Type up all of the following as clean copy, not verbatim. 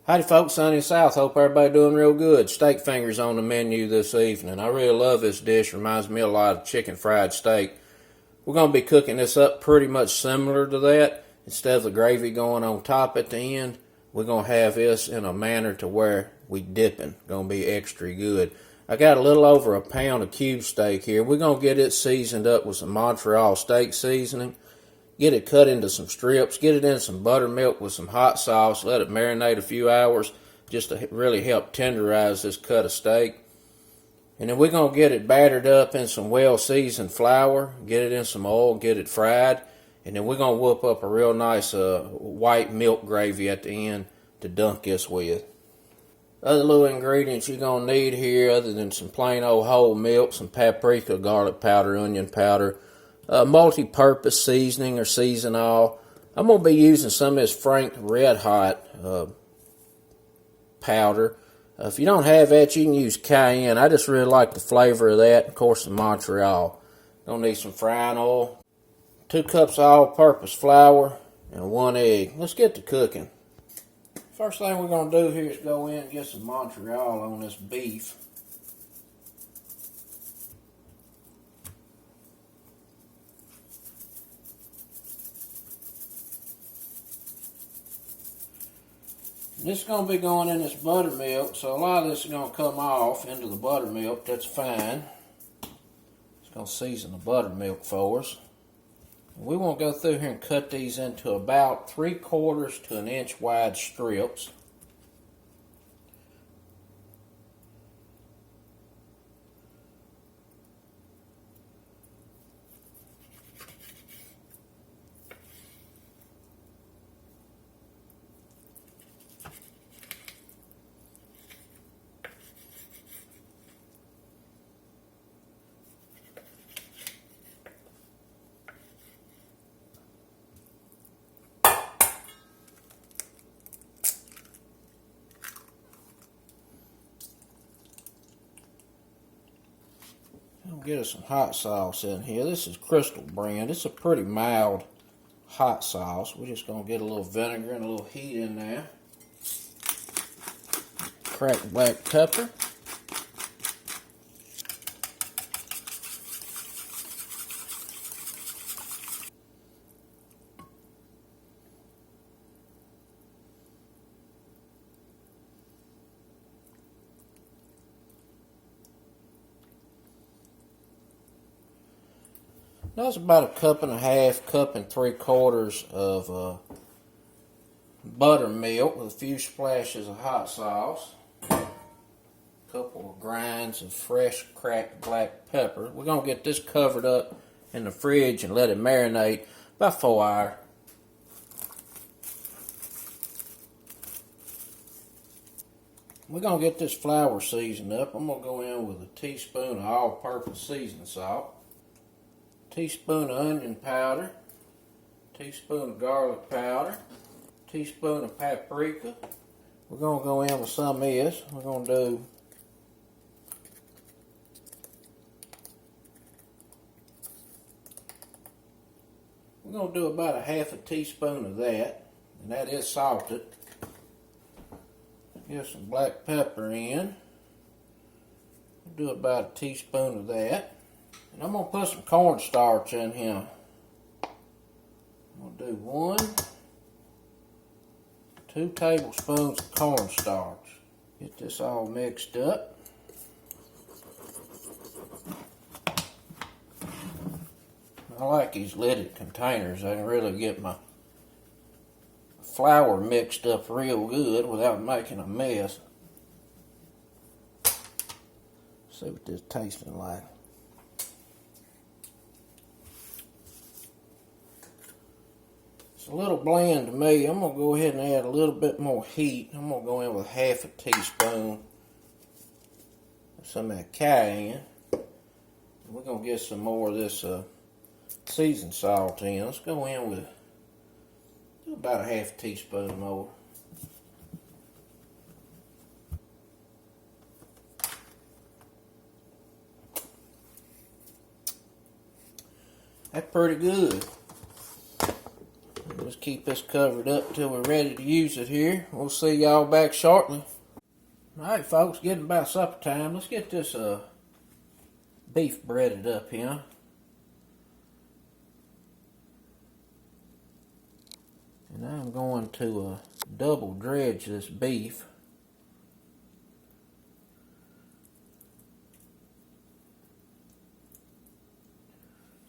Howdy folks, Sunny South. Hope everybody doing real good. Steak fingers on the menu this evening. I really love this dish. Reminds me a lot of chicken fried steak. We're going to be cooking this up pretty much similar to that. Instead of the gravy going on top at the end, we're going to have this in a manner to where we dipping. Going to be extra good. I got a little over a pound of cube steak here. We're going to get it seasoned up with some Montreal steak seasoning. Get it cut into some strips, get it in some buttermilk with some hot sauce, let it marinate a few hours just to really help tenderize this cut of steak. And then we're going to get it battered up in some well-seasoned flour, get it in some oil, get it fried, and then we're going to whoop up a real nice white milk gravy at the end to dunk this with. Other little ingredients you're going to need here other than some plain old whole milk, some paprika, garlic powder, onion powder, multi-purpose seasoning or season all. I'm going to be using some of this Frank Red Hot powder. If you don't have that, you can use Cayenne. I just really like the flavor of that. Of course, some Montreal. Going to need some frying oil, 2 cups of all-purpose flour, and 1 egg. Let's get to cooking. First thing we're going to do here is go in and get some Montreal on this beef. This is going to be going in this buttermilk, so a lot of this is going to come off into the buttermilk. That's fine. It's going to season the buttermilk for us. We want to go through here and cut these into about 3/4 to an inch wide strips. Get us some hot sauce in here. This is Crystal brand. It's a pretty mild hot sauce. We're just going to get a little vinegar and a little heat in there. Cracked black pepper. That's about 1.5 cups, 1 3/4 of buttermilk with a few splashes of hot sauce. A couple of grinds of fresh cracked black pepper. We're going to get this covered up in the fridge and let it marinate about 4 hours. We're going to get this flour seasoned up. I'm going to go in with a teaspoon of all-purpose seasoning salt. Teaspoon of onion powder, teaspoon of garlic powder, teaspoon of paprika. We're going to go in with some of this. We're going to do about 1/2 teaspoon of that, and that is salted. Get some black pepper in. Do about 1 teaspoon of that. And I'm going to put some cornstarch in here. I'm going to do 1, 2 tablespoons of cornstarch. Get this all mixed up. I like these lidded containers. I can really get my flour mixed up real good without making a mess. See what this tasting like. It's a little bland to me. I'm going to go ahead and add a little bit more heat. I'm going to go in with 1/2 teaspoon of some of that cayenne. We're going to get some more of this seasoned salt in. Let's go in with about 1/2 teaspoon more. That's pretty good. keep this covered up till we're ready to use it here. We'll see y'all back shortly. Alright folks, getting about supper time. Let's get this beef breaded up here. And I'm going to double dredge this beef.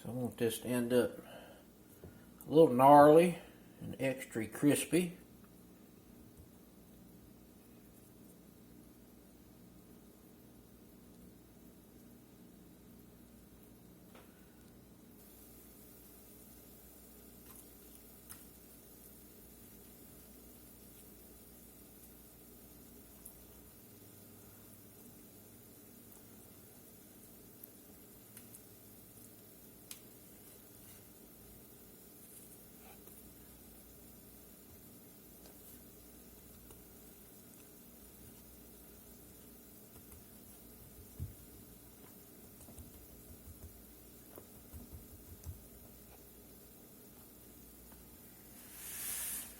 So I want this to end up a little gnarly and extra crispy.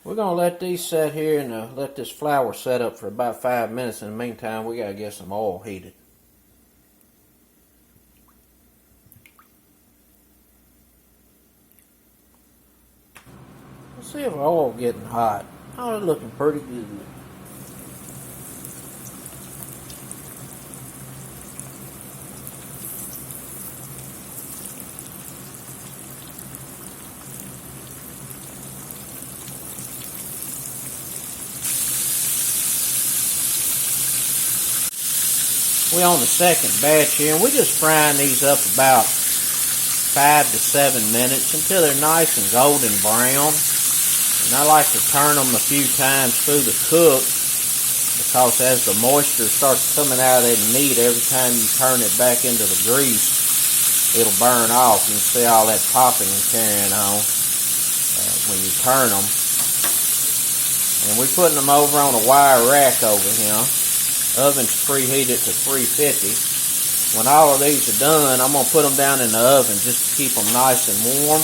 We're going to let these set here and let this flour set up for about 5 minutes. In the meantime, we got to get some oil heated. Let's see if our oil getting hot. Oh, it's looking pretty good. We're on the second batch here, and we're just frying these up about 5 to 7 minutes until they're nice and golden brown. And I like to turn them a few times through the cook, because as the moisture starts coming out of the meat, every time you turn it back into the grease, it'll burn off. You can see all that popping and carrying on when you turn them. And we're putting them over on a wire rack over here. Oven's preheated to 350. When all of these are done, I'm going to put them down in the oven just to keep them nice and warm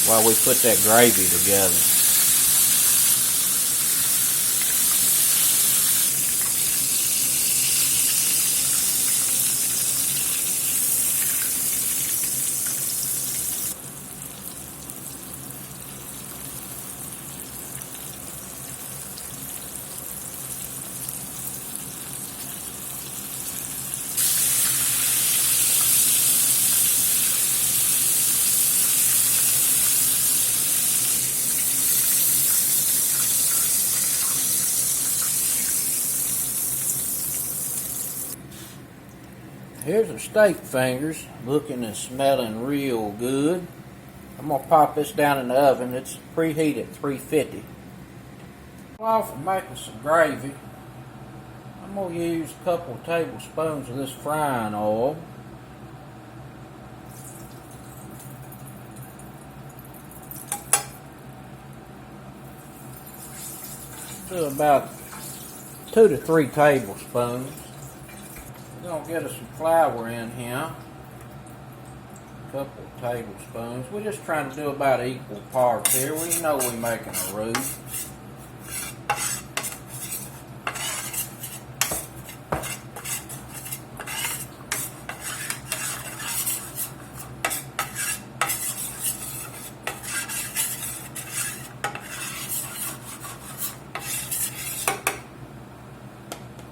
while we put that gravy together. Here's our steak fingers, looking and smelling real good. I'm going to pop this down in the oven. It's preheated 350. While for making some gravy, I'm going to use a couple of tablespoons of this frying oil. Do about 2 to 3 tablespoons. We're going to get us some flour in here. A couple of tablespoons. We're just trying to do about equal parts here. We know we're making a roux.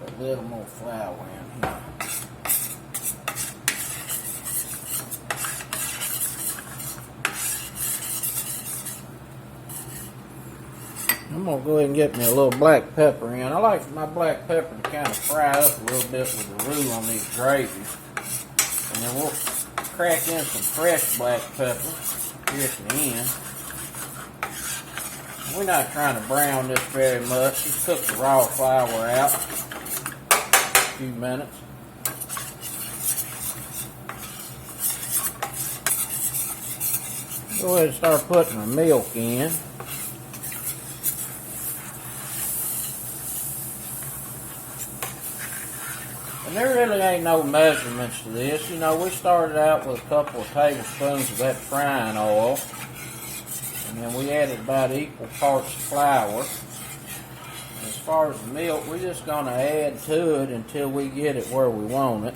A little more flour in here. I'm going to go ahead and get me a little black pepper in. I like my black pepper to kind of fry up a little bit with the roux on these gravies. And then we'll crack in some fresh black pepper here at the end. We're not trying to brown this very much. Just cook the raw flour out a few minutes. Go ahead and start putting the milk in. And there really ain't no measurements to this. You know, we started out with a couple of tablespoons of that frying oil. And And we added about equal parts flour. As far as the milk, we're just going to add to it until we get it where we want it.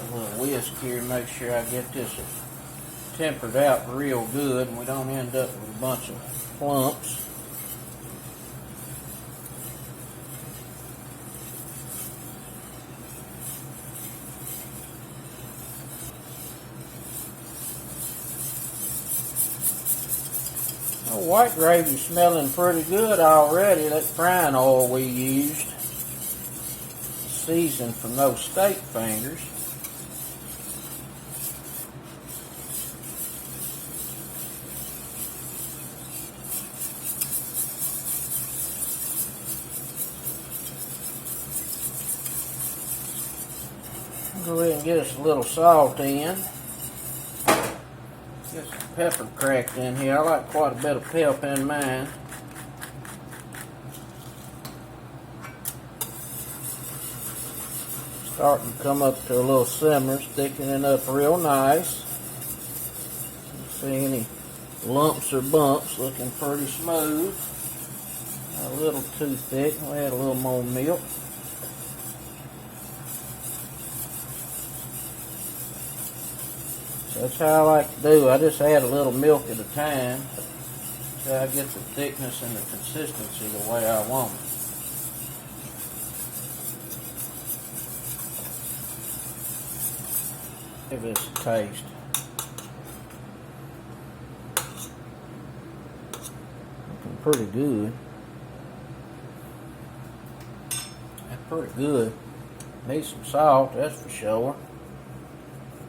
A little whisk here, make sure I get this tempered out real good and we don't end up with a bunch of clumps. Oh, white gravy's smelling pretty good already. That frying oil we used, seasoned from those steak fingers. Go ahead and get us a little salt in. Get some pepper cracked in here. I like quite a bit of pep in mine. Starting to come up to a little simmer, thickening up real nice. Don't see any lumps or bumps, looking pretty smooth. A little too thick, we'll add a little more milk. That's how I like to do. I just add a little milk at a time until I get the thickness and the consistency the way I want it. Give this a taste. Looking pretty good. That's pretty good. Need some salt, that's for sure.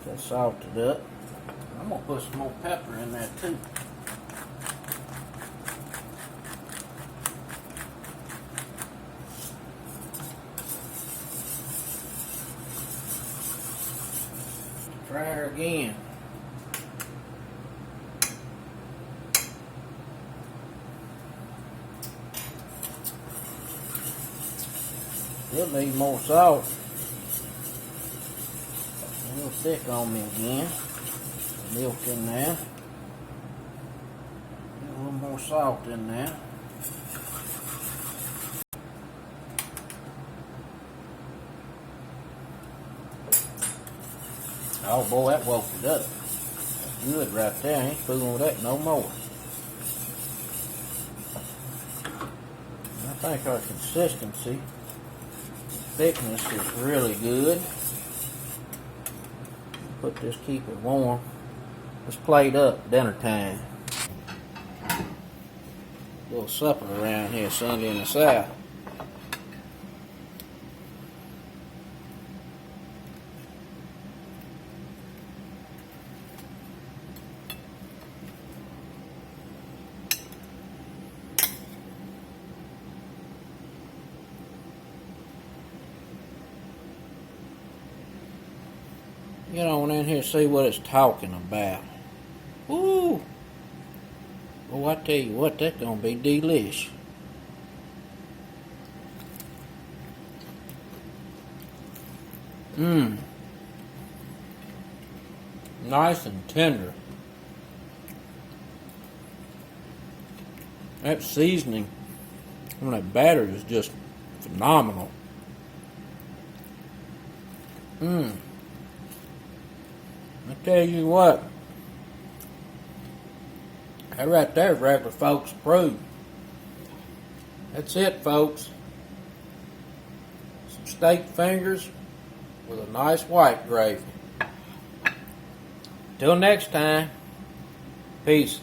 Get that salted up. I'm going to put some more pepper in there too. Try her again. Still need more salt. A little thick on me again. Milk in there. A little more salt in there. Oh boy, that woke it up. That's good right there. I ain't fooling with that no more. I think our consistency, thickness is really good. Put this, keep it warm. Let's plate up, dinner time. Little supper around here Sunday in the South. Get on in here and see what it's talking about. Ooh! Well, I tell you what, that's gonna be delish. Mmm. Nice and tender. That seasoning on that batter is just phenomenal. Mmm. I tell you what, that right there is regular folks approved. That's it, folks. Some steak fingers with a nice white gravy. Till next time, peace.